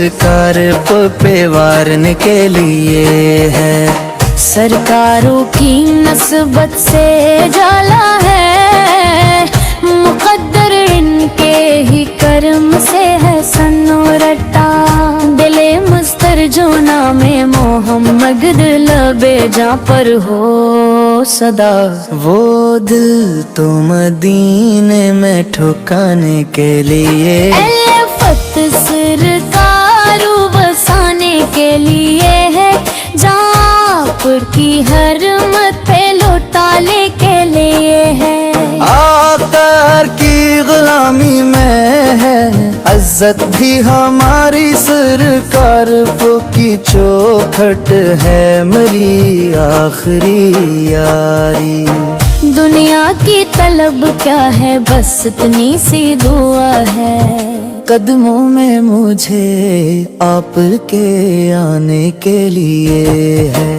सरकार पे वारने के लिए है। सरकारों की नस्बत से जाला है, मुकद्दर इनके ही कर्म से है सन्नो रट्टा। दिले मुस्तर जो नामे मोहम्मद लबे जा पर हो सदा। वो दिल तो मदीने में ठुकाने के लिए, फत सरकारों बसाने के लिए है, जाप की हरमत पे लौटाने के लिए है। आकर की गुलामी में है इज्जत भी हमारी, सरकार की चौखट है मेरी आखिरी यारी। दुनिया की तलब क्या है, बस इतनी सी दुआ है, कदमों में मुझे आपके आने के लिए है।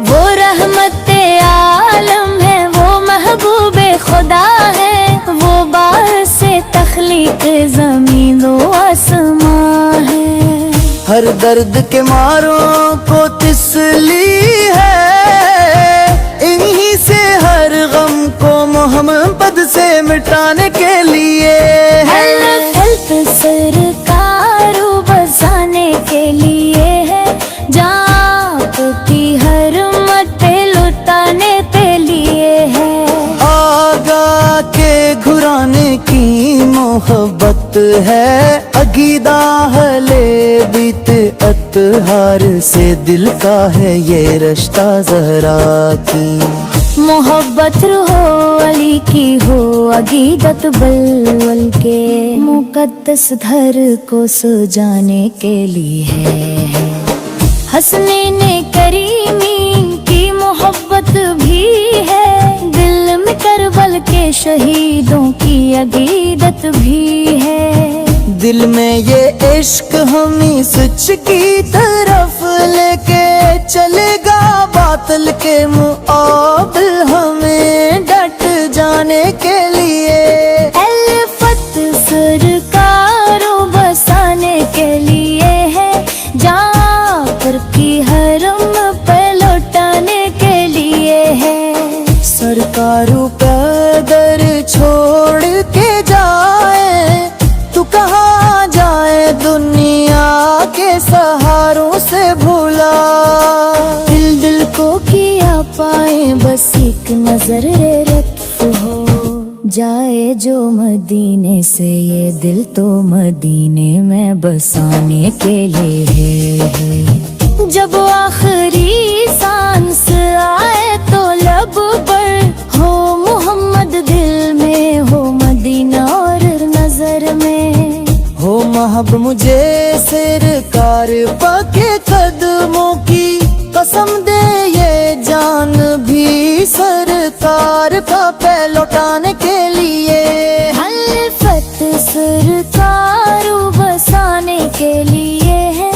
वो रहमते आलम है, वो महबूबे खुदा है, वो बासे तख्लीक ज़मीन व आसमां है। हर दर्द के मारों को तसल्ली है, इन्हीं से हर गम को मोहम्मद से मिटाने के लिए है। सरकारों बसाने के लिए है, जाप की हरमत पे लुटाने के लिए है। आगा के घुराने की मोहब्बत है, अकीदा हले बीत अतहार से दिल का है ये रिश्ता ज़हरा की। मोहब्बत हो अली की हो, अकीदत बलवल के मुकद्दस धर को सजाने के लिए है। हसनैने करीमी की मोहब्बत भी है, दिल में करबल के शहीदों की अकीदत भी है। दिल में ये इश्क हमें सच की तरफ लेके चलेगा, बातिल के मुआबिल हमें डट जाने के लिए। फत सरकारों बसाने के लिए है, जापर की हरम पे लौटाने के लिए है। सरकारों पर दर छोड़ के जाए तू कहाँ जाए, दुनिया के सहारों से भूला। दिल दिल को किया पाए बस एक नजर लत्फ हो, जाए जो मदीने से ये दिल तो मदीने में बसाने के लिए है। जब आखिरी सांस आए तो लब पर हो मोहम्मद, दिल में हो मदीना और नजर में हो महब मुझे सरकार पके कदमों की कसम दे, ये जान भी सरकार का पे लौटाने के लिए। हल्फत सरकारों बसाने के लिए है,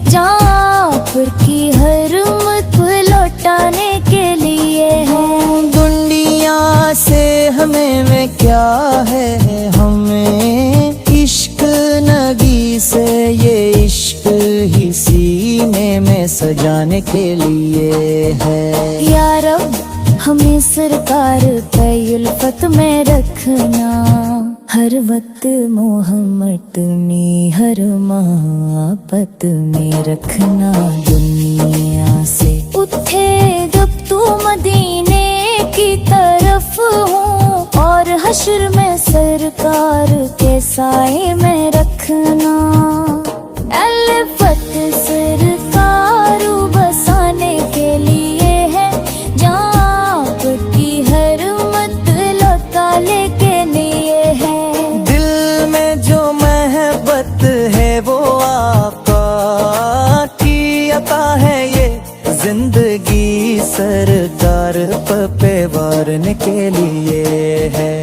जापर की हरमत लौटाने के लिए है। दुनिया से हमें क्या है, हमें इश्क नबी से ये इश्क ही सीने में सजाने के लिए है। या रब हमें सरकार पे उल्फत में रखना, हर वक्त मोहम्मद ने हर मोहब्बत में रखना। दुनिया से उठे जब तू मदीने की तरफ हूँ, और हश्र में सरकार के साए में रखना। अलफत सरकारों बसाने के लिए है, जाप की हरमत लौटाने के लिए है। दिल में जो महबत है वो आका की अता है, ये जिंदगी सरकार पे वारने के लिए है।